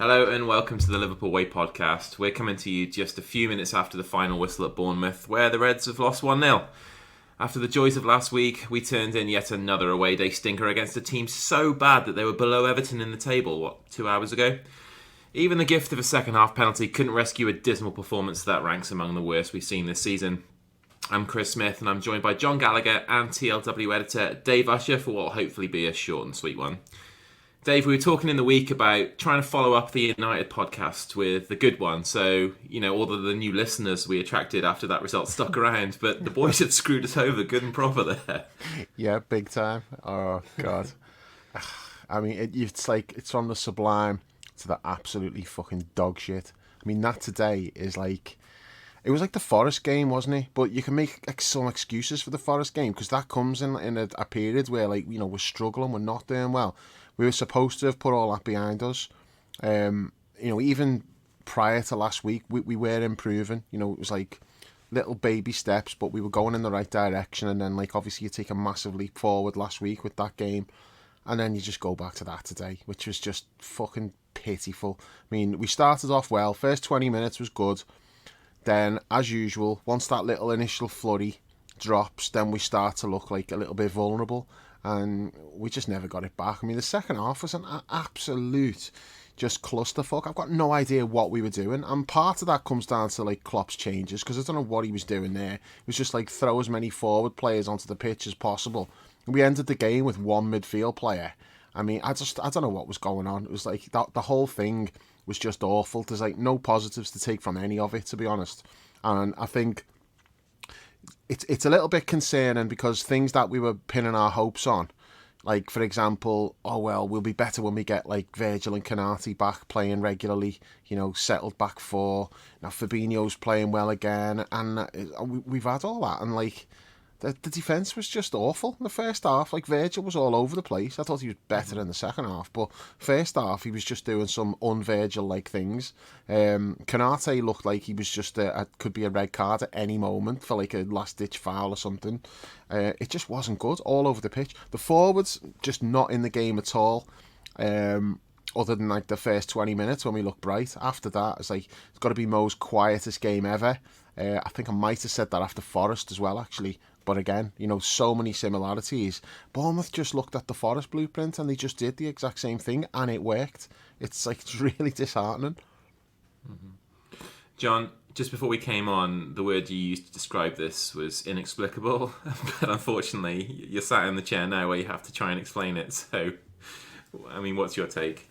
Hello and welcome to the Liverpool Way podcast. We're coming to you just a few minutes after the final whistle at Bournemouth, where the Reds have lost 1-0. After the joys of last week, we turned in yet another away day stinker against a team so bad that they were below Everton in the table, 2 hours ago? Even the gift of a second half penalty couldn't rescue a dismal performance that ranks among the worst we've seen this season. I'm Chris Smith and I'm joined by John Gallagher and TLW editor Dave Usher for what will hopefully be a short and sweet one. Dave, we were talking in the week about trying to follow up the United podcast with the good one. So, all of the new listeners we attracted after that result stuck around. But the boys have screwed us over good and proper there. Yeah, big time. Oh, God. I mean, it's from the sublime to the absolutely fucking dog shit. I mean, that today is like... It was like the Forest game, wasn't it? But you can make some excuses for the Forest game because that comes in a period where, we're struggling, we're not doing well. We were supposed to have put all that behind us. Even prior to last week, we were improving. It was like little baby steps, but we were going in the right direction. And then, obviously, you take a massive leap forward last week with that game. And then you just go back to that today, which was just fucking pitiful. I mean, we started off well. First 20 minutes was good. Then, as usual, once that little initial flurry drops, then we start to look like a little bit vulnerable. And we just never got it back. I mean, the second half was an absolute just clusterfuck. I've got no idea what we were doing. And part of that comes down to, Klopp's changes, because I don't know what he was doing there. It was just, throw as many forward players onto the pitch as possible. And we ended the game with one midfield player. I mean, I don't know what was going on. It was like the whole thing was just awful. There's, no positives to take from any of it, to be honest. And I think... It's a little bit concerning because things that we were pinning our hopes on, for example, we'll be better when we get Virgil and Canati back playing regularly, settled back four. Now Fabinho's playing well again, and we've had all that, and the defence was just awful in the first half. Virgil was all over the place. I thought he was better in the second half, but first half he was just doing some un-Virgil-like things. Canate looked like he was just could be a red card at any moment for a last-ditch foul or something. It just wasn't good all over the pitch. The forwards just not in the game at all. Other than the first 20 minutes when we looked bright. After that, it's got to be Mo's quietest game ever. I think I might have said that after Forest as well, actually. But again, so many similarities. Bournemouth just looked at the Forest blueprint and they just did the exact same thing and it worked. It's it's really disheartening. Mm-hmm. John, just before we came on, the word you used to describe this was inexplicable. But unfortunately, you're sat in the chair now where you have to try and explain it. So, I mean, what's your take?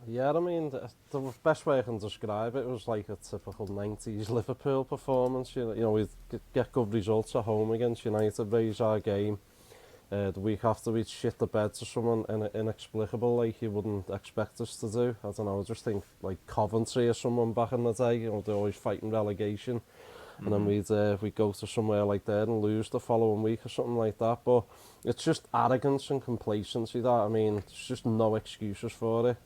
Yeah, I mean, the best way I can describe it was like a typical 90s Liverpool performance. We get good results at home against United, raise our game. The week after we'd shit the bed to someone inexplicable like you wouldn't expect us to do. I don't know, I just think Coventry or someone back in the day, they're always fighting relegation. And then we'd go to somewhere like that and lose the following week or something like that. But it's just arrogance and complacency that, I mean, there's just no excuses for it.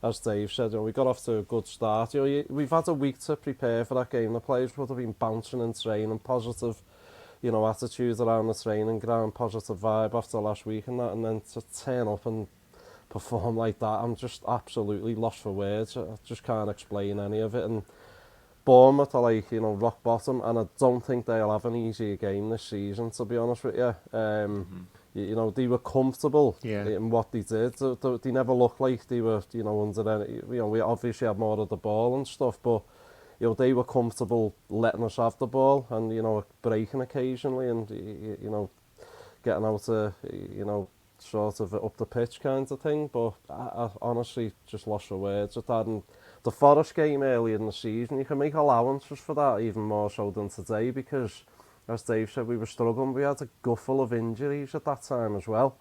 As Dave said, we got off to a good start. We've had a week to prepare for that game. The players would have been bouncing in training, positive, attitudes around the training ground, positive vibe after last week and that. And then to turn up and perform like that, I'm just absolutely lost for words. I just can't explain any of it. And Bournemouth are rock bottom, and I don't think they'll have an easier game this season, to be honest with you. They were comfortable in what they did. They never looked like they were, under any... we obviously had more of the ball and stuff, but, they were comfortable letting us have the ball and, breaking occasionally and, getting out sort of up the pitch kind of thing. But I honestly just lost for words at that. And the Forest game earlier in the season, you can make allowances for that even more so than today because, as Dave said, we were struggling. We had a guffle of injuries at that time as well.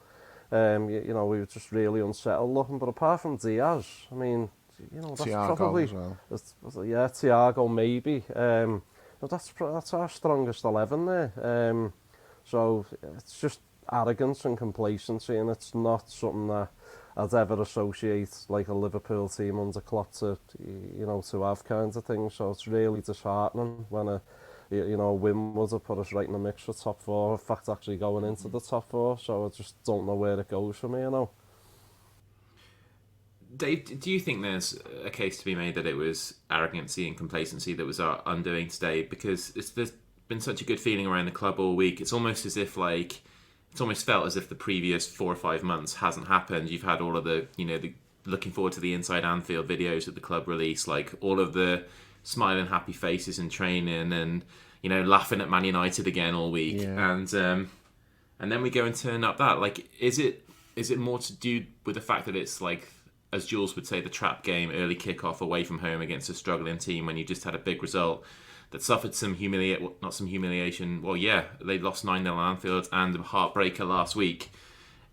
We were just really unsettled looking. But apart from Diaz, I mean, that's Thiago probably... as well. Thiago maybe. That's our strongest 11 there. So it's just arrogance and complacency, and it's not something that I'd ever associate a Liverpool team under Klopp to have kinds of things. So it's really disheartening when a win would have put us right in the mix for top four. In fact, actually going into the top four. So I just don't know where it goes for me, Dave, do you think there's a case to be made that it was arrogancy and complacency that was our undoing today? Because there's been such a good feeling around the club all week. It's almost as if it's almost felt as if the previous 4 or 5 months hasn't happened. You've had all of the the looking forward to the Inside Anfield videos that the club released, like all of the smiling happy faces in training, and laughing at Man United again all week, Yeah. and then we go and turn up that. Like, is it more to do with the fact that it's like, as Jules would say, the trap game, early kickoff away from home against a struggling team when you just had a big result that suffered some not some humiliation. Well, yeah, they lost 9-0 on Anfield and a heartbreaker last week.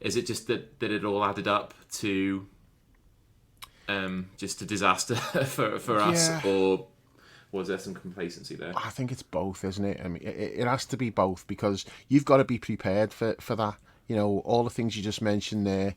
Is it just that it all added up to just a disaster for us, Yeah. or was there some complacency there? I think it's both, isn't it? I mean, it has to be both, because you've got to be prepared for that. All the things you just mentioned there.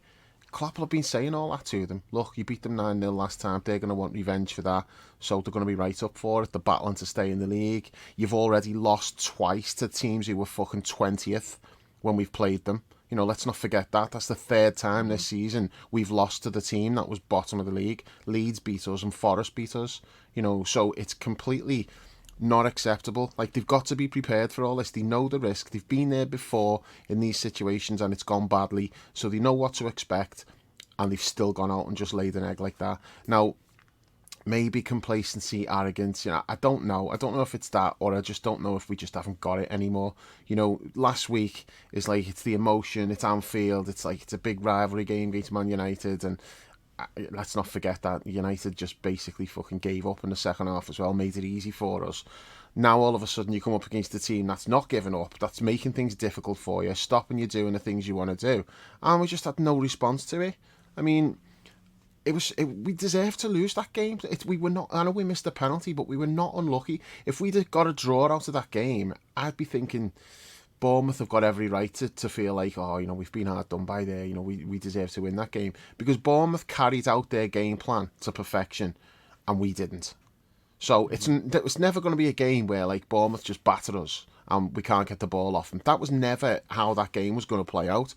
Klopp will have been saying all that to them. Look, you beat them 9-0 last time. They're going to want revenge for that. So they're going to be right up for it. They're battling to stay in the league. You've already lost twice to teams who were fucking 20th when we've played them. Let's not forget that. That's the third time this season we've lost to the team that was bottom of the league. Leeds beat us and Forest beat us. So it's completely not acceptable. Like, they've got to be prepared for all this. They know the risk. They've been there before in these situations and it's gone badly. So they know what to expect, and they've still gone out and just laid an egg like that. Now, maybe complacency, arrogance, I don't know. I don't know if it's that, or I just don't know if we just haven't got it anymore. Last week is like, it's the emotion, it's Anfield, it's like, it's a big rivalry game against Man United, and let's not forget that United just basically fucking gave up in the second half as well, made it easy for us. Now all of a sudden you come up against a team that's not giving up, that's making things difficult for you, stopping you doing the things you want to do, and we just had no response to it. I mean, we deserved to lose that game. We were not. I know we missed the penalty, but we were not unlucky. If we'd have got a draw out of that game, I'd be thinking Bournemouth have got every right to feel like, we've been hard done by there. We deserve to win that game, because Bournemouth carried out their game plan to perfection, and we didn't. So it was never going to be a game where like Bournemouth just batter us and we can't get the ball off them. That was never how that game was going to play out.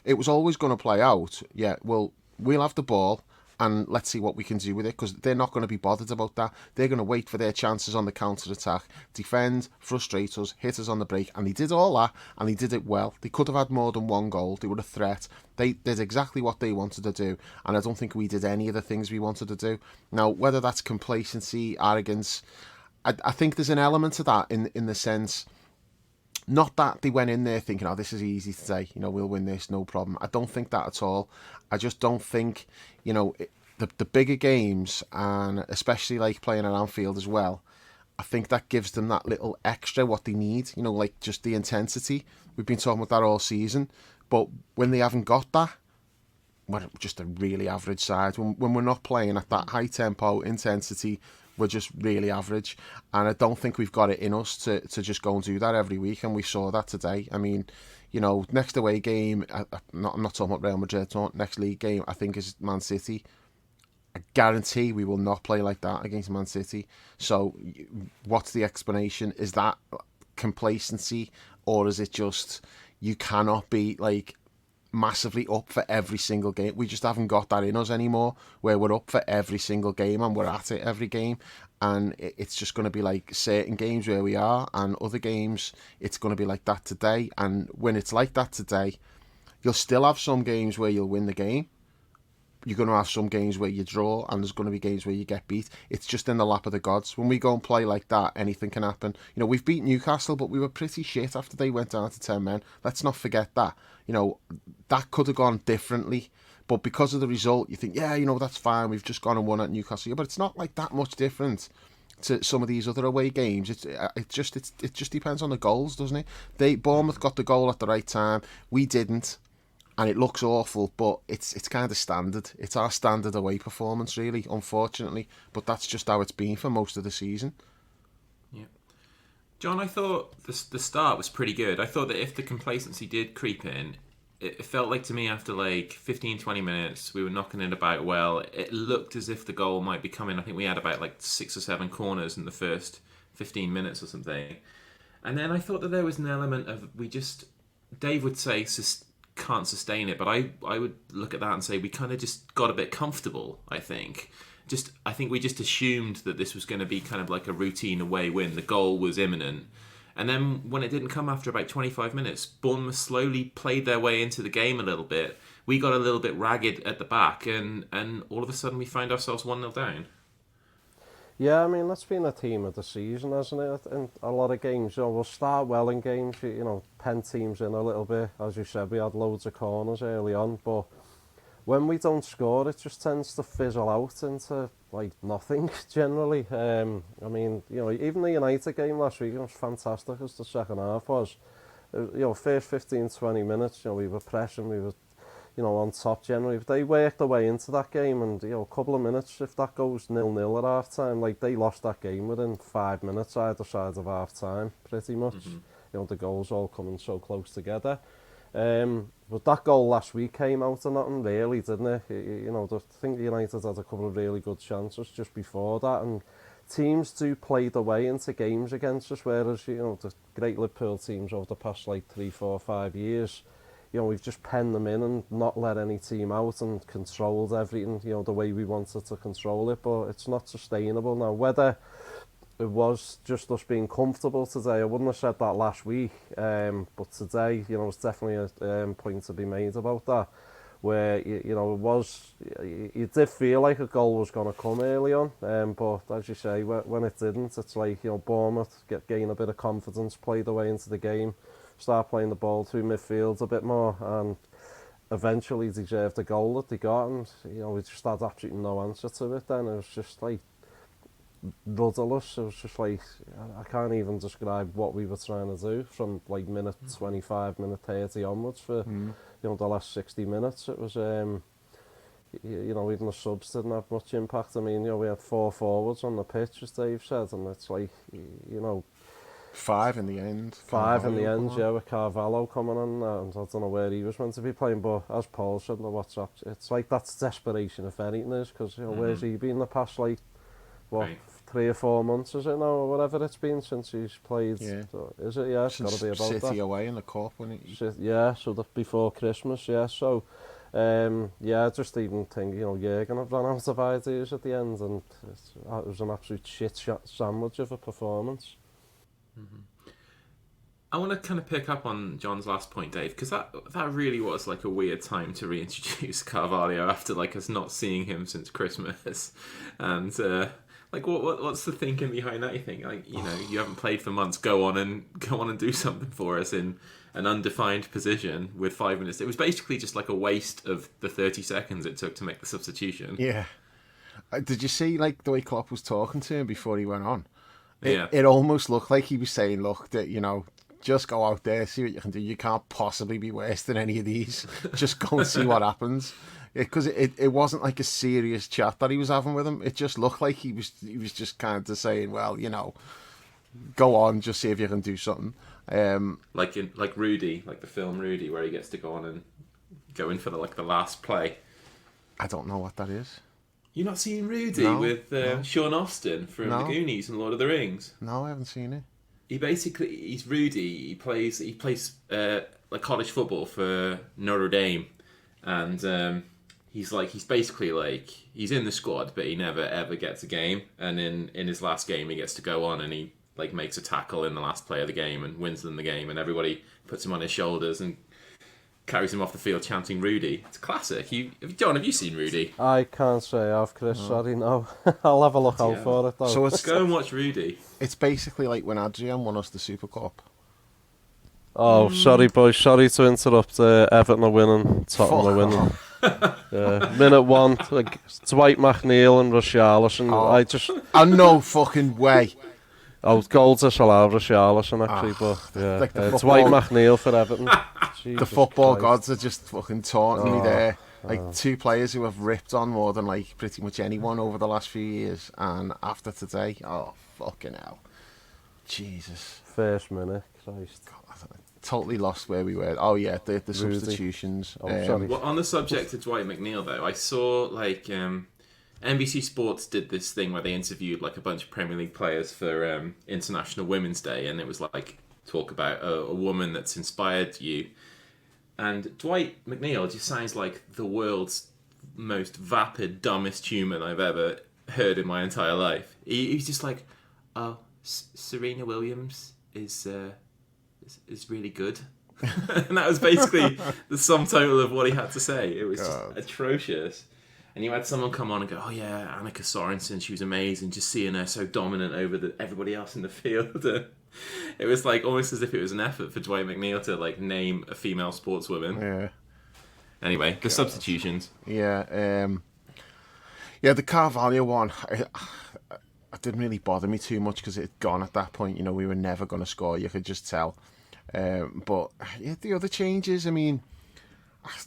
It was always going to play out, yeah, well, we'll have the ball and let's see what we can do with it, because they're not going to be bothered about that. They're going to wait for their chances on the counter-attack, defend, frustrate us, hit us on the break, and they did all that, and they did it well. They could have had more than one goal. They were a threat. They did exactly what they wanted to do, and I don't think we did any of the things we wanted to do. Now, whether that's complacency, arrogance, I think there's an element to that in the sense, not that they went in there thinking, this is easy to say, we'll win this, no problem. I don't think that at all. I just don't think, the bigger games, and especially like playing at Anfield as well, I think that gives them that little extra what they need, like just the intensity. We've been talking about that all season, but when they haven't got that, we're just a really average side. When we're not playing at that high tempo intensity, we're just really average, and I don't think we've got it in us to just go and do that every week, and we saw that today. I mean, next away game, I'm not talking about Real Madrid, next league game, I think, is Man City. I guarantee we will not play like that against Man City. So what's the explanation? Is that complacency, or is it just you cannot be like massively up for every single game? We just haven't got that in us anymore, where we're up for every single game and we're at it every game, and it's just going to be like certain games where we are, and other games it's going to be like that today. And when it's like that today, you'll still have some games where you'll win the game, you're going to have some games where you draw, and there's going to be games where you get beat. It's just in the lap of the gods. When we go and play like that, anything can happen. We've beat Newcastle, but we were pretty shit after they went down to 10 men. Let's not forget that. That could have gone differently, but because of the result, you think, that's fine, we've just gone and won at Newcastle. Yeah, but it's not like that much different to some of these other away games. It just depends on the goals, doesn't it? Bournemouth got the goal at the right time, we didn't. And it looks awful, but it's kind of standard. It's our standard away performance, really, unfortunately. But that's just how it's been for most of the season. Yeah. John, I thought the start was pretty good. I thought that if the complacency did creep in, it felt like to me after like 15, 20 minutes, we were knocking it about well. It looked as if the goal might be coming. I think we had about like 6 or 7 corners in the first 15 minutes or something. And then I thought that there was an element of, Dave would say, can't sustain it. But I would look at that and say we kind of just got a bit comfortable, I think. I think we just assumed that this was going to be kind of like a routine away win. The goal was imminent. And then when it didn't come after about 25 minutes, Bournemouth slowly played their way into the game a little bit. We got a little bit ragged at the back, and all of a sudden we find ourselves 1-0 down. Yeah, I mean, that's been a theme of the season, hasn't it? In a lot of games, we'll start well in games, pen teams in a little bit. As you said, we had loads of corners early on, but when we don't score, it just tends to fizzle out into, nothing, generally. I mean, even the United game last week, it was fantastic as the second half was. First 15, 20 minutes, we were pressing, we were, on top generally. But they worked their way into that game, and, a couple of minutes, if that goes 0-0 at half-time, they lost that game within 5 minutes either side of half-time, pretty much. Mm-hmm. The goals all coming so close together. But that goal last week came out of nothing really, didn't it? I think United had a couple of really good chances just before that, and teams do play their way into games against us, whereas, the great Liverpool teams over the past 3, 4, 5 years, we've just penned them in and not let any team out and controlled everything, the way we wanted to control it, but it's not sustainable now. Whether it was just us being comfortable today, I wouldn't have said that last week, but today, it's definitely a point to be made about that, where, you did feel like a goal was going to come early on, but as you say, when it didn't, it's like, Bournemouth gain a bit of confidence, play their way into the game, start playing the ball through midfield a bit more, and eventually deserved the goal that they got, and, we just had absolutely no answer to it then. It was just rudderless. It was just I can't even describe what we were trying to do from minute 25, minute 30 onwards for the last 60 minutes. It was even the subs didn't have much impact. I mean, we had 4 forwards on the pitch, as Dave said, and it's 5 in the end. 5 in the end, yeah, with Carvalho coming on, and I don't know where he was meant to be playing, but as Paul said in the WhatsApp, it's that's desperation if anything is, because where's he been the past right. 3 or 4 months, is it now, or whatever it's been since he's played? Yeah. So, is it? Yeah, it's got to be about City that. away in the cup, wasn't it? Yeah, so that before Christmas, yeah. So, I just even think, Jürgen have run out of ideas at the end, and it was an absolute shit sandwich of a performance. Mm-hmm. I want to kind of pick up on John's last point, Dave, because that really was a weird time to reintroduce Carvalho after us not seeing him since Christmas, and what's the thinking behind that? You think you haven't played for months, go on and do something for us in an undefined position with 5 minutes. It was basically just a waste of the 30 seconds it took to make the substitution. Yeah. Did you see the way Klopp was talking to him before he went on? Yeah. It almost looked like he was saying, look, that, just go out there, see what you can do. You can't possibly be worse than any of these. Just go and see what happens. Because it wasn't a serious chat that he was having with him. It just looked like he was just kind of saying, well, go on, just see if you can do something. Like Rudy, the film Rudy, where he gets to go on and go in for the last play. I don't know what that is. You not seen Rudy with no. Sean Austin from The Goonies and Lord of the Rings? No, I haven't seen it. He's Rudy. He plays college football for Notre Dame, and he's basically he's in the squad, but he never ever gets a game. And in his last game, he gets to go on and he makes a tackle in the last play of the game and wins them the game, and everybody puts him on his shoulders and carries him off the field chanting Rudy. It's classic. John, have you seen Rudy? I can't say I've, Chris. Sorry, no. I'll have a look out for it, though. So Let's go and watch Rudy. It's basically like when Adrian won us the Super Cup. Oh, sorry, boys. Sorry to interrupt. Everton are winning. Tottenham are winning. Minute 1, Dwight McNeil and Richarlison. No fucking way. Goal disallowed Richarlison, actually, but Dwight McNeil for Everton. The football gods are just fucking taunting me there. 2 players who have ripped on more than pretty much anyone over the last few years, and after today, fucking hell. Jesus. First minute, Christ. God, totally lost where we were. Oh yeah, the substitutions. Sorry. Well, on the subject of Dwight McNeil, though, I saw NBC Sports did this thing where they interviewed a bunch of Premier League players for International Women's Day, and it was talk about a woman that's inspired you. And Dwight McNeil just sounds like the world's most vapid, dumbest human I've ever heard in my entire life. He's just like, oh, Serena Williams is really good. And that was basically the sum total of what he had to say. It was just atrocious. And you had someone come on and go, oh yeah, Annika Sorensen, she was amazing, just seeing her so dominant over everybody else in the field. It was like almost as if it was an effort for Dwight McNeil to like name a female sportswoman. Yeah. Anyway, the substitutions. Yeah. The Carvalho one, it didn't really bother me too much because it had gone at that point. You know, we were never going to score. You could just tell. But yeah, the other changes, I mean,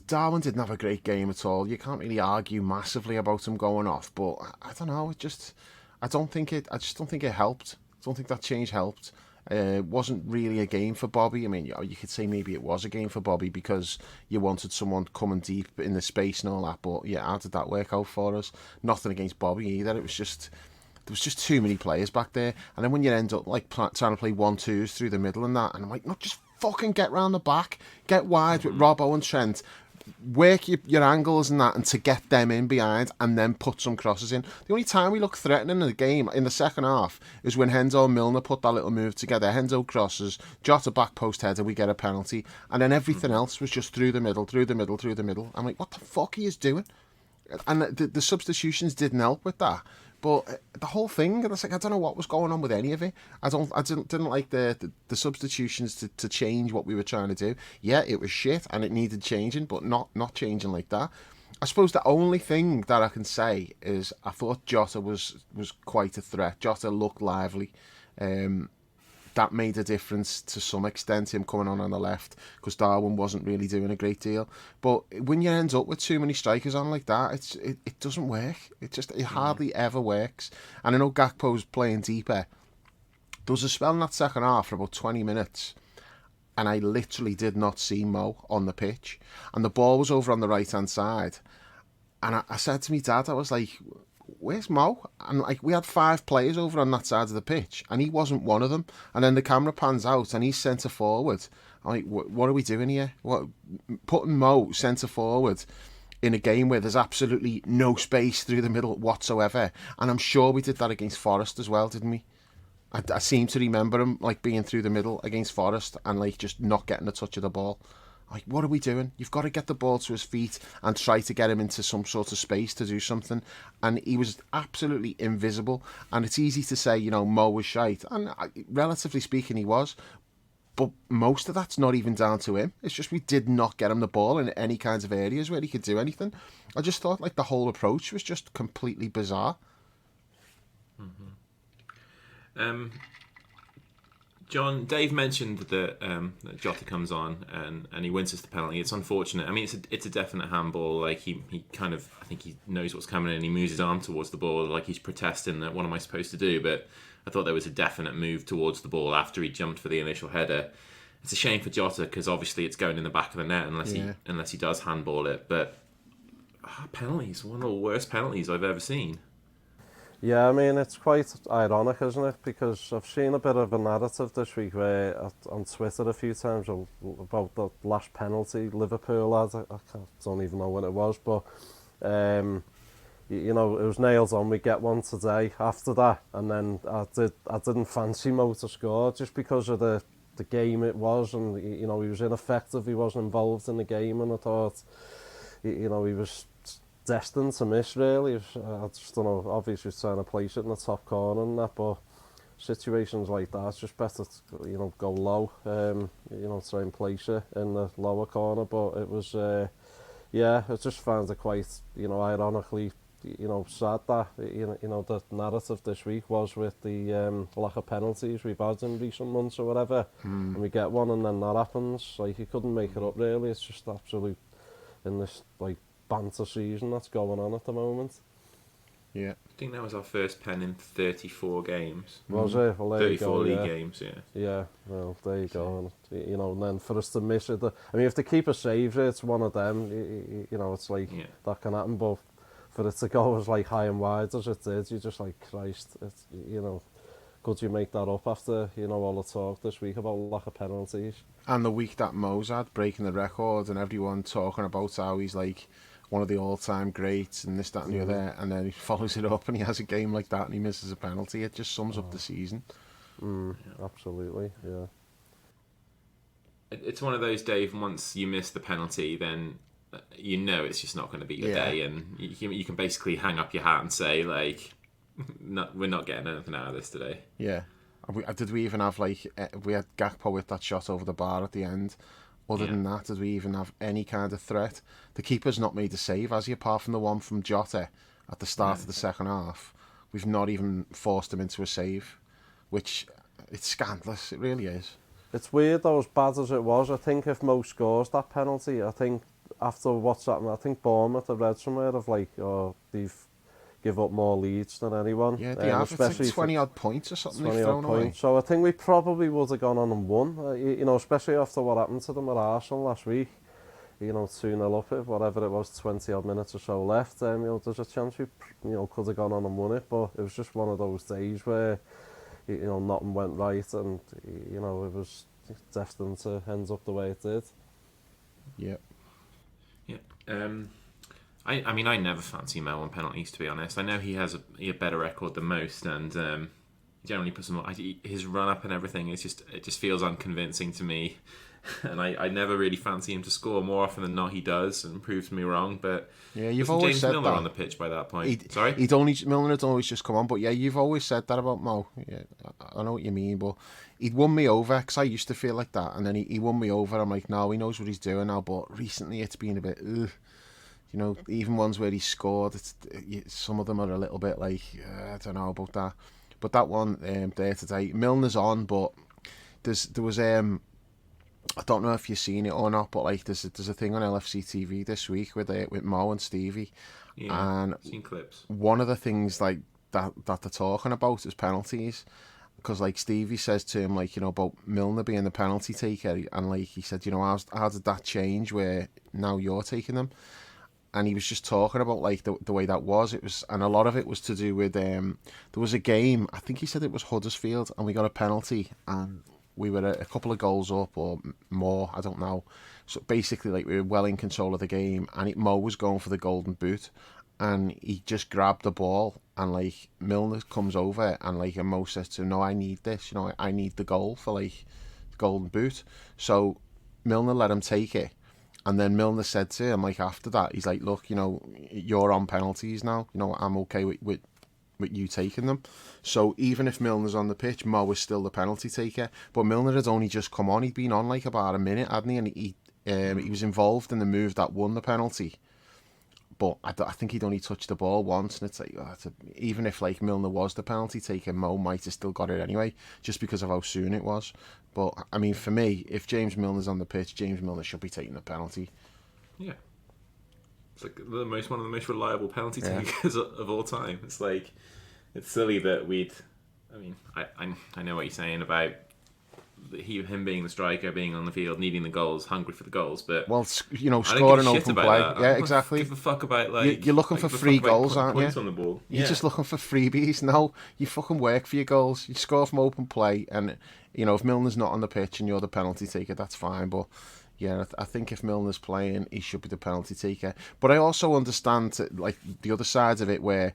Darwin didn't have a great game at all. You can't really argue massively about him going off. But I don't know. I just don't think it helped. I don't think that change helped. It wasn't really a game for Bobby. I mean, you could say maybe it was a game for Bobby because you wanted someone coming deep in the space and all that. But yeah, how did that work out for us? Nothing against Bobby either. There was just too many players back there. And then when you end up like trying to play 1-2s through the middle and that, and I'm like, no, just fucking get round the back, get wide with Robbo and Trent. Work your angles and that, and to get them in behind and then put some crosses in. The only time we looked threatening in the game in the second half is when Hendo and Milner put that little move together. Hendo crosses, Jota back post header, we get a penalty, and then everything else was just through the middle. I'm like, what the fuck are you doing? And the substitutions didn't help with that. But the whole thing, it's like I don't know what was going on with any of it. I didn't like the substitutions to change what we were trying to do. Yeah, it was shit and it needed changing, but not changing like that. I suppose the only thing that I can say is I thought Jota was quite a threat. Jota looked lively. That made a difference to some extent, him coming on the left, because Darwin wasn't really doing a great deal. But when you end up with too many strikers on like that, it doesn't work. It hardly ever works. And I know Gakpo's playing deeper. There was a spell in that second half for about 20 minutes, and I literally did not see Mo on the pitch. And the ball was over on the right-hand side. And I said to me dad, I was like, where's Mo? And like we had 5 players over on that side of the pitch, and he wasn't one of them. And then the camera pans out, and he's centre forward. I'm like, what are we doing here? What putting Mo centre forward in a game where there's absolutely no space through the middle whatsoever? And I'm sure we did that against Forest as well, didn't we? I seem to remember him like being through the middle against Forest and like just not getting a touch of the ball. Like, what are we doing? You've got to get the ball to his feet and try to get him into some sort of space to do something. And he was absolutely invisible. And it's easy to say, you know, Mo was shite. And relatively speaking, he was. But most of that's not even down to him. It's just we did not get him the ball in any kinds of areas where he could do anything. I just thought, like, the whole approach was just completely bizarre. John, Dave mentioned that Jota comes on and he wins us the penalty. It's unfortunate. I mean, it's a definite handball. Like he kind of, I think he knows what's coming and he moves his arm towards the ball like he's protesting that what am I supposed to do? But I thought there was a definite move towards the ball after he jumped for the initial header. It's a shame for Jota because obviously it's going in the back of the net unless he does handball it. But penalties, one of the worst penalties I've ever seen. Yeah, I mean, it's quite ironic, isn't it? Because I've seen a bit of a narrative this week where on Twitter a few times about the last penalty Liverpool had. I don't even know when it was, but you know, it was nails on. We get one today after that, and then I didn't fancy Mo to score just because of the game it was, and you know, he was ineffective. He wasn't involved in the game, and I thought, you know, he was destined to miss, really. I just don't know, obviously he's trying to place it in the top corner and that, but situations like that, it's just better to, you know, go low, you know, try and place it in the lower corner. But it was, yeah, I just found it quite, you know, ironically, you know, sad that, you know, the narrative this week was with the lack of penalties we've had in recent months or whatever, and we get one and then that happens. Like, you couldn't make it up, really. It's just absolute, in this, like, banter season that's going on at the moment. Yeah. I think that was our first pen in 34 games. Was it? Well, there 34 you go, league games, yeah. Yeah, well, there you go. And, you know, and then for us to miss it, I mean, if the keeper saves it, it's one of them, you know, it's like, that can happen, but for it to go as like high and wide as it did, you're just like, Christ, it's, you know, could you make that up after, all the talk this week about lack of penalties? And the week that Mo's had, breaking the record, and everyone talking about how he's like one of the all-time greats and this, that, and the other, and then he follows it up and he has a game like that and he misses a penalty. It just sums up the season. Absolutely, yeah. It's one of those, Dave, once you miss the penalty, then you know it's just not going to be your day, and you can basically hang up your hat and say, like, we're not getting anything out of this today. Yeah. Did we even have, like, we had Gakpo with that shot over the bar at the end. Other than that, did we even have any kind of threat? The keeper's not made a save, has he, apart from the one from Jota at the start of the second half. We've not even forced him into a save, which, it's scandalous, it really is. It's weird though, as bad as it was. I think if Mo scores that penalty, I think after what's happened, I think Bournemouth, I read somewhere of like, they've give up more leads than anyone. Yeah, they have. It's like 20 odd points or something they've thrown away. So I think we probably would have gone on and won. Especially after what happened to them at Arsenal last week. 2-0 up it, whatever it was, 20 odd minutes or so left. There's a chance we, could have gone on and won it, but it was just one of those days where, nothing went right, and it was destined to end up the way it did. Yeah. I mean, I never fancy Mo on penalties, to be honest. I know he has a better record than most, and generally puts him. His run up and everything it just feels unconvincing to me, and I never really fancy him to score. More often than not, he does, and proves me wrong. But yeah, you've always James said Milner that on the pitch by that point. Milner had always just come on, but yeah, you've always said that about Mo. Yeah, I know what you mean, but he'd won me over because I used to feel like that, and then he won me over. I'm like, no, he knows what he's doing now. But recently, it's been a bit, even ones where he scored, some of them are a little bit like, I don't know about that. But that one there today, Milner's on, but there was I don't know if you've seen it or not, but like there's a thing on LFC TV this week with Mo and Stevie, and I've seen clips. One of the things like that they're talking about is penalties, because like Stevie says to him like about Milner being the penalty taker, and like he said how did that change where now you're taking them, and he was just talking about like the way that was. It was, and a lot of it was to do with there was a game, I think he said it was Huddersfield, and we got a penalty and we were a couple of goals up or more, I don't know. So basically, like, we were well in control of the game, and Mo was going for the golden boot, and he just grabbed the ball, and like Milner comes over, and like Mo says to him, "No, I need this. I need the goal for like the golden boot." So Milner let him take it, and then Milner said to him like after that, he's like, "Look, you're on penalties now. I'm okay with you taking them." So even if Milner's on the pitch, Mo is still the penalty taker. But Milner had only just come on. He'd been on like about a minute, hadn't he? And he was involved in the move that won the penalty. But I think he'd only touched the ball once, and it's like, even if like Milner was the penalty taker, Mo might have still got it anyway, just because of how soon it was. But I mean, for me, if James Milner's on the pitch, James Milner should be taking the penalty. Yeah. It's like one of the most reliable penalty takers of all time. It's like, it's silly that I know what you're saying about him being the striker, being on the field, needing the goals, hungry for the goals, but scoring open play. Yeah, exactly. Give a fuck about like you're looking for free goals, aren't you? On the ball. You're just looking for freebies. No, you fucking work for your goals. You score from open play, and if Milner's not on the pitch and you're the penalty taker, that's fine. But yeah, I think if Milner's playing, he should be the penalty taker. But I also understand like the other side of it, where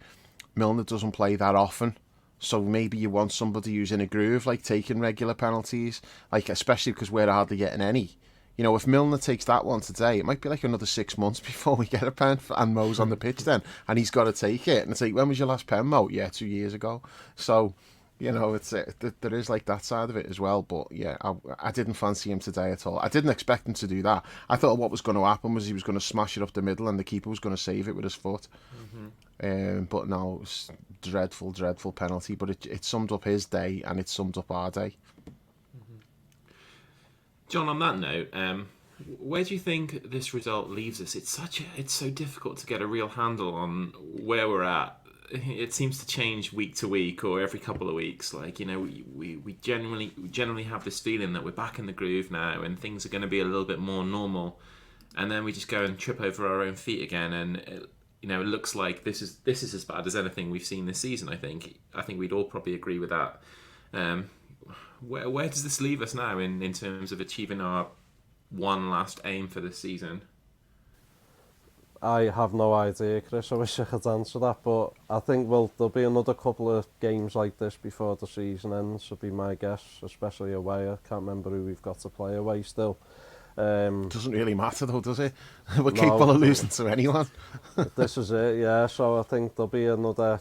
Milner doesn't play that often. So maybe you want somebody who's in a groove, like taking regular penalties, like especially because we're hardly getting any. If Milner takes that one today, it might be like another 6 months before we get a pen, and Mo's on the pitch then, and he's got to take it. And it's like, when was your last pen, Mo? Yeah, 2 years ago. So, it's there is like that side of it as well. But yeah, I didn't fancy him today at all. I didn't expect him to do that. I thought what was going to happen was he was going to smash it up the middle, and the keeper was going to save it with his foot. But no, it was dreadful penalty. But it summed up his day, and it summed up our day. John, on that note, where do you think this result leaves us? It's so difficult to get a real handle on where we're at. It seems to change week to week or every couple of weeks. Like, we generally have this feeling that we're back in the groove now and things are going to be a little bit more normal, and then we just go and trip over our own feet again, and it looks like this is as bad as anything we've seen this season. I think we'd all probably agree with that. Um, where does this leave us now in terms of achieving our one last aim for this season? I have no idea, Chris. I wish I could answer that, but I think there'll be another couple of games like this before the season ends, would be my guess, especially away. I can't remember who we've got to play away still. Doesn't really matter though, does it? We're No, capable of losing to anyone. This is it, yeah. So I think there'll be another.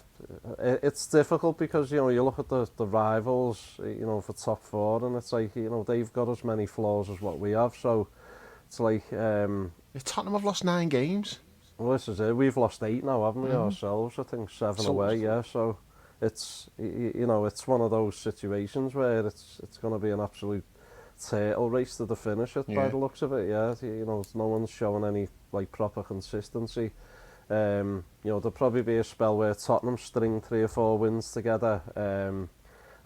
It's difficult because you look at the rivals, for top four, and it's like they've got as many flaws as what we have. So it's like Tottenham have lost 9 games. well, this is it. We've lost 8 now, haven't we, ourselves? I think 7 away, yeah. So it's it's one of those situations where it's going to be an absolute turtle race to the finish by the looks of it, yeah. No one's showing any like proper consistency. There'll probably be a spell where Tottenham string 3 or 4 wins together.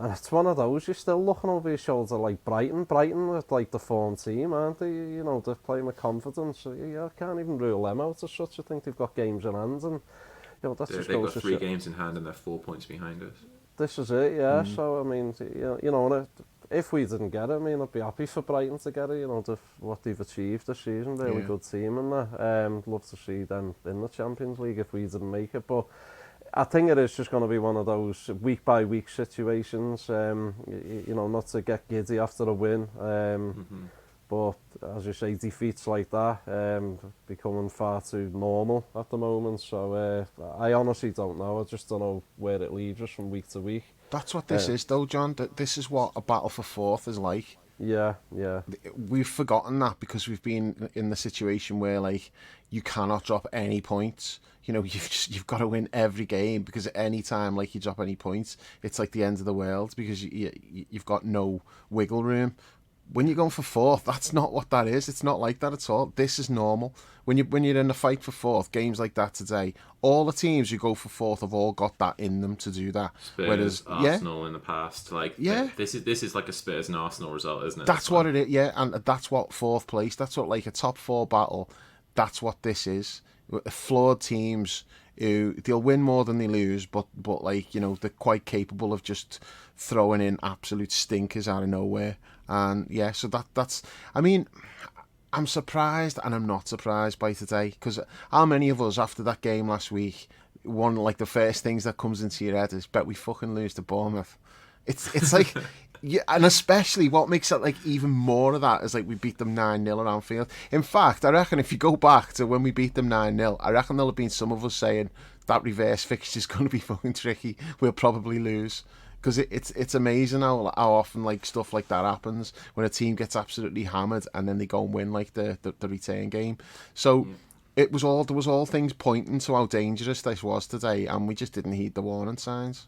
And it's one of those, you're still looking over your shoulder like Brighton. Brighton are like the form team, aren't they? They're playing with confidence. So, I can't even rule them out as such. I think they've got games in hand, and that's just they've got 3 games in hand and they're 4 points behind us. This is it, yeah. So I mean, if we didn't get it, I mean, I'd be happy for Brighton to get it. What they've achieved this season, really good team, and that. Love to see them in the Champions League if we didn't make it, but I think it is just going to be one of those week by week situations. Not to get giddy after a win. But as you say, defeats like that becoming far too normal at the moment. So I honestly don't know. I just don't know where it leaves us from week to week. That's what this is, though, John. This is what a battle for fourth is like. Yeah. We've forgotten that because we've been in the situation where like you cannot drop any points. You've got to win every game, because at any time like you drop any points, it's like the end of the world, because you've got no wiggle room. When you're going for fourth, that's not what that is. It's not like that at all. This is normal. When you're in a fight for fourth, games like that today, all the teams who go for fourth have all got that in them to do that. Spurs, whereas Arsenal in the past, this is like a Spurs and Arsenal result, isn't it? That's what it is, yeah, and that's what fourth place. That's what like a top 4 battle. That's what this is. Flawed teams who they'll win more than they lose, but like they're quite capable of just throwing in absolute stinkers out of nowhere. And yeah, so that's. I mean, I'm surprised and I'm not surprised by today, because how many of us after that game last week, one like the first things that comes into your head is bet we fucking lose to Bournemouth. It's like. Yeah, and especially what makes it like even more of that is like we beat them 9-0 at Anfield. In fact, I reckon if you go back to when we beat them 9-0, I reckon there'll have been some of us saying that reverse fixture's going to be fucking tricky. We'll probably lose, because it's amazing how often like stuff like that happens when a team gets absolutely hammered and then they go and win like the return game. So there was all things pointing to how dangerous this was today, and we just didn't heed the warning signs.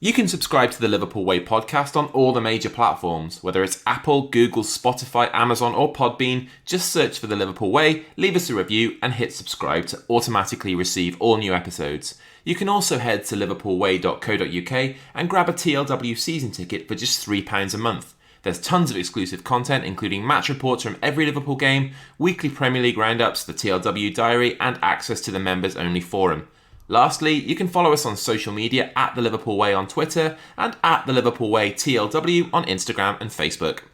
You can subscribe to the Liverpool Way podcast on all the major platforms, whether it's Apple, Google, Spotify, Amazon or Podbean. Just search for the Liverpool Way, leave us a review and hit subscribe to automatically receive all new episodes. You can also head to liverpoolway.co.uk and grab a TLW season ticket for just £3 a month. There's tons of exclusive content, including match reports from every Liverpool game, weekly Premier League roundups, the TLW diary and access to the members-only forum. Lastly, you can follow us on social media at The Liverpool Way on Twitter and at The Liverpool Way TLW on Instagram and Facebook.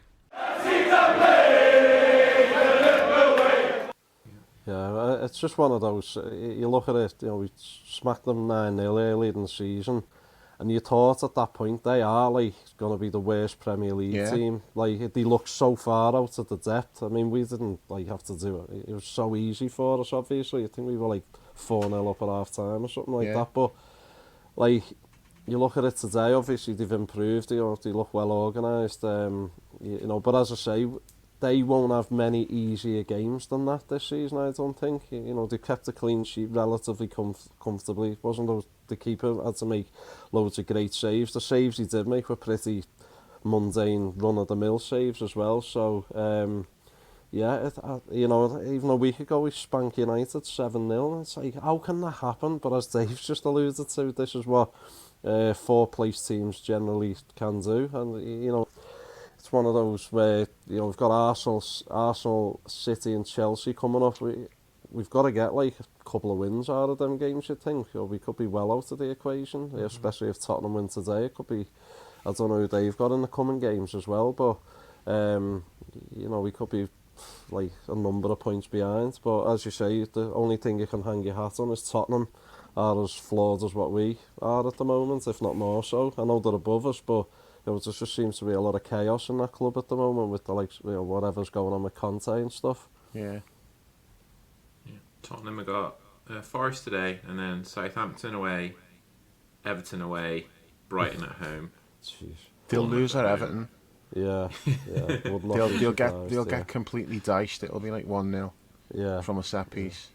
Yeah, it's just one of those, you look at it, we smacked them 9-0 early in the season, and you thought at that point they are like going to be the worst Premier League team. Like, they look so far out of the depth. I mean, we didn't like have to do it. It was so easy for us, obviously. I think we were like 4-0 up at half time or something like that. But like, you look at it today, obviously they've improved. They look well organised. But as I say, they won't have many easier games than that this season, I don't think. They kept a clean sheet relatively comfortably. It wasn't those the keeper had to make loads of great saves. The saves he did make were pretty mundane, run-of-the-mill saves as well. So, even a week ago we spanked United 7-0. It's like, how can that happen? But as Dave's just alluded to, this is what 4th-place teams generally can do. And, it's one of those where, we've got Arsenal, City and Chelsea coming up. we've got to get like a couple of wins out of them games, you'd think, or we could be well out of the equation, especially if Tottenham win today. It could be, I don't know who they've got in the coming games as well, but we could be like a number of points behind. But as you say, the only thing you can hang your hat on is Tottenham are as flawed as what we are at the moment, if not more so. I know they're above us, but there just seems to be a lot of chaos in that club at the moment with the whatever's going on with Conte and stuff. Yeah. Tottenham have got Forest today, and then Southampton away, Everton away, Brighton at home. Jeez. They'll lose at Everton. Yeah. They'll get completely diced. It'll be like 1-0 from a set piece.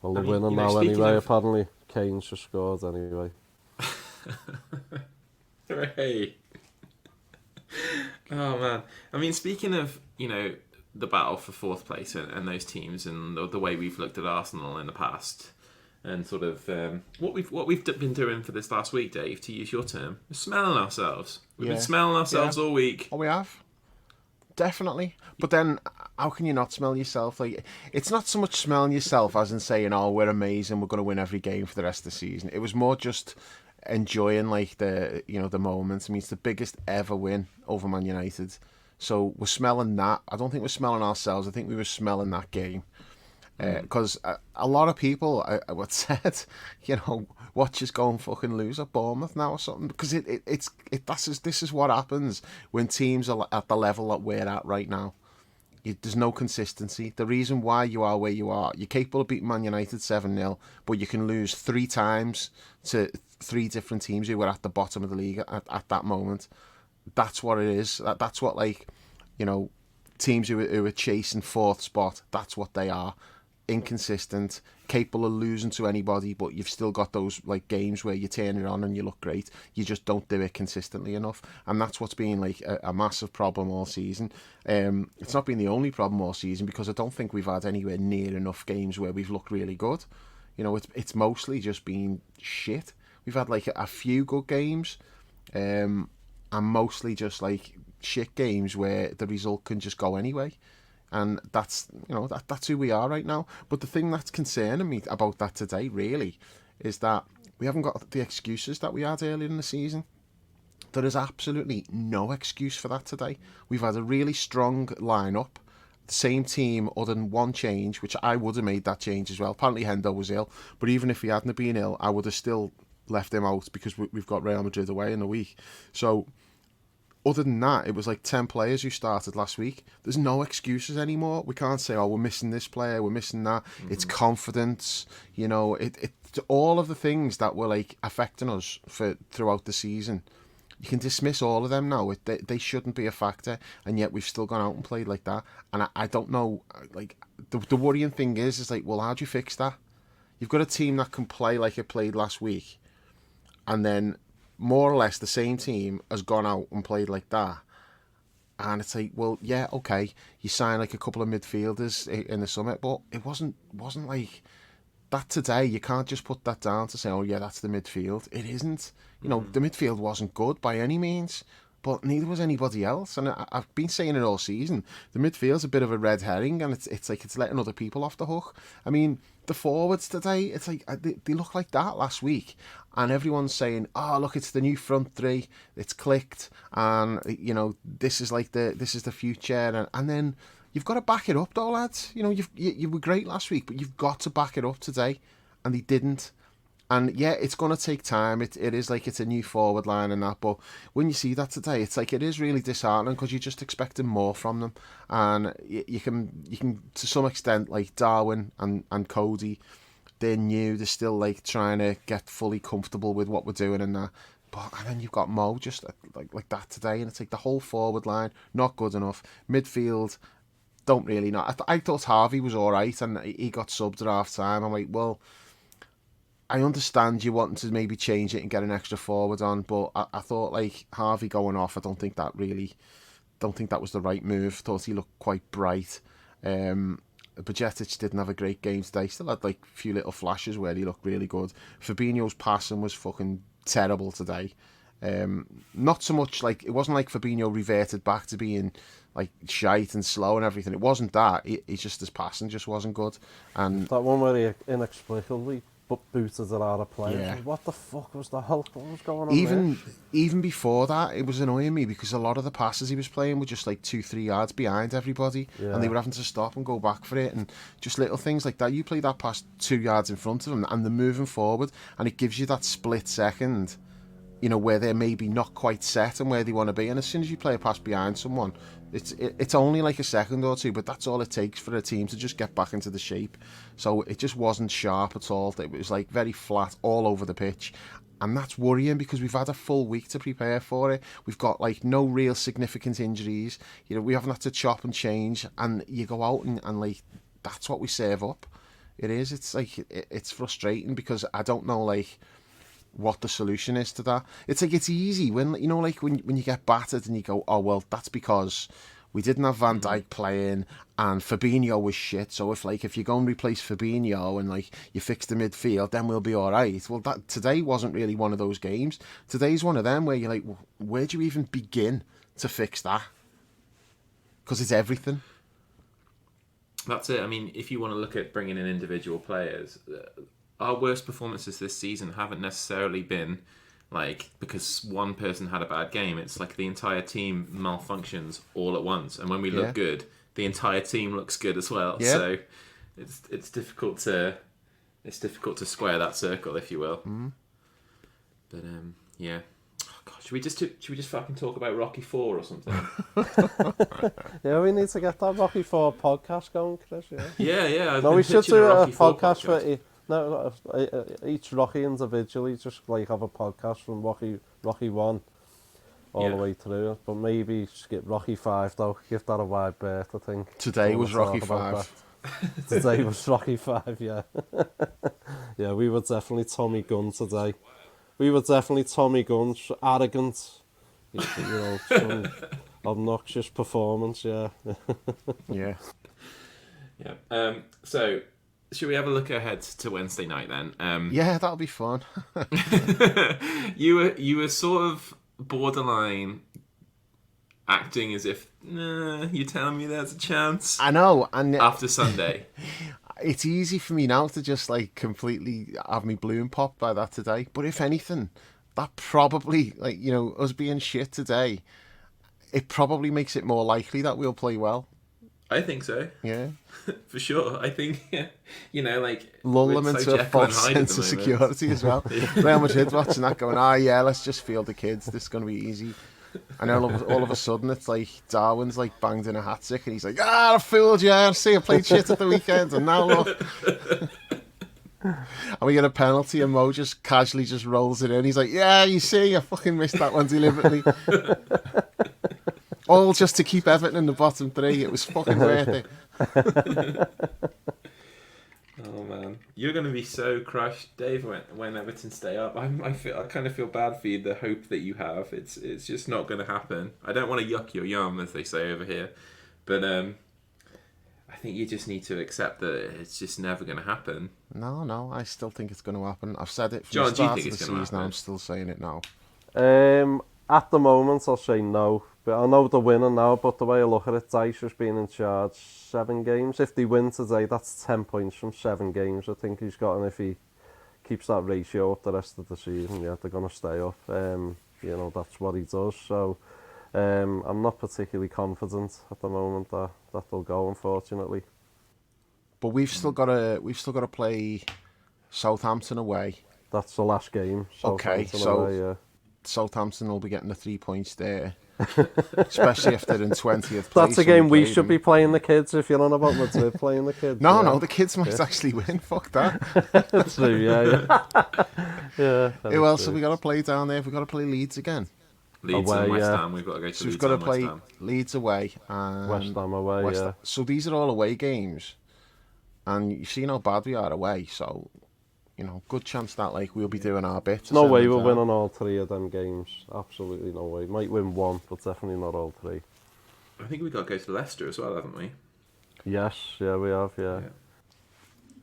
Well, they're winning now anyway. Apparently, Kane's just scored anyway. Hooray! Oh man! I mean, speaking of the battle for fourth place and those teams and the way we've looked at Arsenal in the past, and sort of what we've been doing for this last week, Dave, to use your term, smelling ourselves. We've been smelling ourselves all week. Oh, we have. Definitely. But then, how can you not smell yourself? Like, it's not so much smelling yourself as in saying, "Oh, we're amazing. We're going to win every game for the rest of the season." It was more just enjoying like the moments. I mean, it's the biggest ever win over Man United. So we're smelling that. I don't think we're smelling ourselves. I think we were smelling that game. Because a lot of people would said, watch us go and fucking lose at Bournemouth now or something. Because this is what happens when teams are at the level that we're at right now. There's no consistency. The reason why you are where you are, you're capable of beating Man United 7-0, but you can lose 3 times to 3 different teams who were at the bottom of the league at that moment. That's what it is. That's what, teams who are chasing 4th spot, that's what they are. Inconsistent, capable of losing to anybody, but you've still got those games where you turn it on and you look great. You just don't do it consistently enough, and that's what's been a massive problem all season. It's not been the only problem all season, because I don't think we've had anywhere near enough games where we've looked really good. It's mostly just been shit. We've had a few good games, and mostly just shit games where the result can just go anyway. And that's who we are right now. But the thing that's concerning me about that today really is that we haven't got the excuses that we had earlier in the season. There is absolutely no excuse for that today. We've had a really strong lineup, the same team other than one change, which I would have made that change as well. Apparently Hendo was ill, but even if he hadn't been ill, I would have still left him out because we've got Real Madrid away in a week. So other than that, it was 10 players who started last week. There's no excuses anymore. We can't say, "Oh, we're missing this player, we're missing that." Mm-hmm. It's confidence, it's all of the things that were affecting us throughout the season. You can dismiss all of them now. They shouldn't be a factor, and yet we've still gone out and played like that. And I don't know, the worrying thing is well, how do you fix that? You've got a team that can play like it played last week, and then more or less the same team has gone out and played like that. And it's well, yeah, okay, you sign a couple of midfielders in the summer, but it wasn't like that today. You can't just put that down to say, "Oh yeah, that's the midfield." It isn't. The midfield wasn't good by any means, but neither was anybody else. And I've been saying it all season. The midfield's a bit of a red herring, and it's letting other people off the hook. I mean, the forwards today, it's they look like that last week, and everyone's saying, "Oh, look, it's the new front three. It's clicked, and this is the future." And then you've got to back it up, though, lads. You were great last week, but you've got to back it up today, and they didn't. And yeah, it's going to take time. It is it's a new forward line and that. But when you see that today, it's it is really disheartening, because you're just expecting more from them. And you can to some extent, Darwin and Cody, they're new. They're still trying to get fully comfortable with what we're doing and that. And then you've got Mo just like that today, and it's the whole forward line not good enough. Midfield don't really know. I thought Harvey was all right, and he got subbed at half time. I'm well, I understand you wanting to maybe change it and get an extra forward on, but I thought Harvey going off, I don't think that was the right move. Thought he looked quite bright. Bajcetic didn't have a great game today. Still had a few little flashes where he looked really good. Fabinho's passing was fucking terrible today. Not so much like, it wasn't like Fabinho reverted back to being like shite and slow and everything. It wasn't that. It's just his passing just wasn't good. And That one where he inexplicably booted it out of play. Yeah. What the fuck was that? What was going on there? even before that, it was annoying me because a lot of the passes he was playing were just like 2-3 yards behind everybody, and they were having to stop and go back for it, and just little things like that. You play that pass 2 yards in front of them, and they're moving forward, and it gives you that split second, where they're maybe not quite set and where they want to be. And as soon as you play a pass behind someone, it's only like a second or two, but that's all it takes for a team to just get back into the shape. So it just wasn't sharp at all. It was like very flat all over the pitch. And that's worrying because we've had a full week to prepare for it. We've got like no real significant injuries. We haven't had to chop and change. And you go out and like, that's what we serve up. It is. It's like, it's frustrating because I don't know like what the solution is to that. It's like, it's easy when, like when you get battered and you go, oh, well, that's because we didn't have Van Dijk playing and Fabinho was shit. So if you go and replace Fabinho and like you fix the midfield, then we'll be all right. Well, that today wasn't really one of those games. Today's one of them where you're like, well, where do you even begin to fix that? Because it's everything. That's it. I mean, if you want to look at bringing in individual players, our worst performances this season haven't necessarily been like because one person had a bad game. It's like the entire team malfunctions all at once, and when we look good, the entire team looks good as well. Yeah. So it's difficult to square that circle, if you will. But yeah. Oh, God, should we just fucking talk about Rocky 4 or something? Yeah, we need to get that Rocky 4 podcast going, Chris. Yeah. No, we should do a podcast for. No, each Rocky individually, just like have a podcast from Rocky 1 all the way through. But maybe skip Rocky 5 though, give that a wide berth, I think. Today was Rocky 5. Today was Rocky 5, yeah. Yeah, we were definitely Tommy Gunn today. We were definitely Tommy Gunn, arrogant, some obnoxious performance, yeah. Yeah. Yeah. So, should we have a look ahead to Wednesday night then? Yeah, that'll be fun. You were sort of borderline acting as if you're telling me there's a chance. I know, and after Sunday, it's easy for me now to just like completely have me balloon popped by that today. But if anything, that probably us being shit today, it probably makes it more likely that we'll play well. I think so. Yeah. For sure. I think, like... lull them into a false sense of security as well. Real Madrid watching that going, let's just field the kids. This is going to be easy. And all of a sudden, it's like Darwin's like banged in a hat-trick and he's like, I fooled you. I see I played shit at the weekend and now look. And we get a penalty and Mo just casually just rolls it in. He's like, yeah, you see, I fucking missed that one deliberately. All just to keep Everton in the bottom three. It was fucking worth it. Oh man, you're going to be so crushed, Dave, when Everton stay up. I kind of feel bad for you. The hope that you have, it's just not going to happen. I don't want to yuck your yum, as they say over here, but I think you just need to accept that it's just never going to happen. No, I still think it's going to happen. I've said it from the start of the season. I'm still saying it now. At the moment, I'll say no. But I know they're winning now, but the way I look at it, Dycher's been in charge 7 games. If they win today, that's 10 points from 7 games. I think he's got, and if he keeps that ratio up the rest of the season, they're going to stay up. That's what he does. So I'm not particularly confident at the moment that they'll go, unfortunately. But we've still got to play Southampton away. That's the last game. Okay, so away, yeah. Southampton will be getting the 3 points there. Especially if they're in 20th place. That's a game we should be playing the kids, if you're on about Madrid playing the kids. No, the kids might actually win. Fuck that. That's true, yeah. Yeah. Who else have we got to play down there? We've got to play Leeds again. Leeds away, and West Ham. We've got to go to so Leeds. We've got to and play West Ham. Leeds away and West Ham away, yeah. So these are all away games. And you've seen how bad we are away, so good chance that we'll be doing our bit. No way we'll win on all 3 of them games. Absolutely no way. Might win 1, but definitely not all 3. I think we've got to go to Leicester as well, haven't we? Yes, yeah, we have, yeah.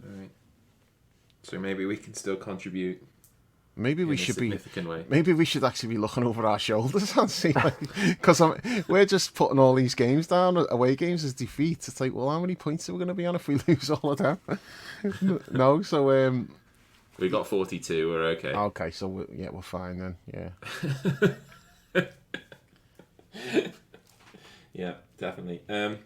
All right. So maybe we can still contribute Maybe we in a should be. significant way. Maybe we should actually be looking over our shoulders and see, because we're just putting all these games down, away games as defeats. It's like, well, how many points are we going to be on if we lose all of them? No, so We got 42. We're okay. okay, so we're fine then. Yeah. Yeah, definitely. I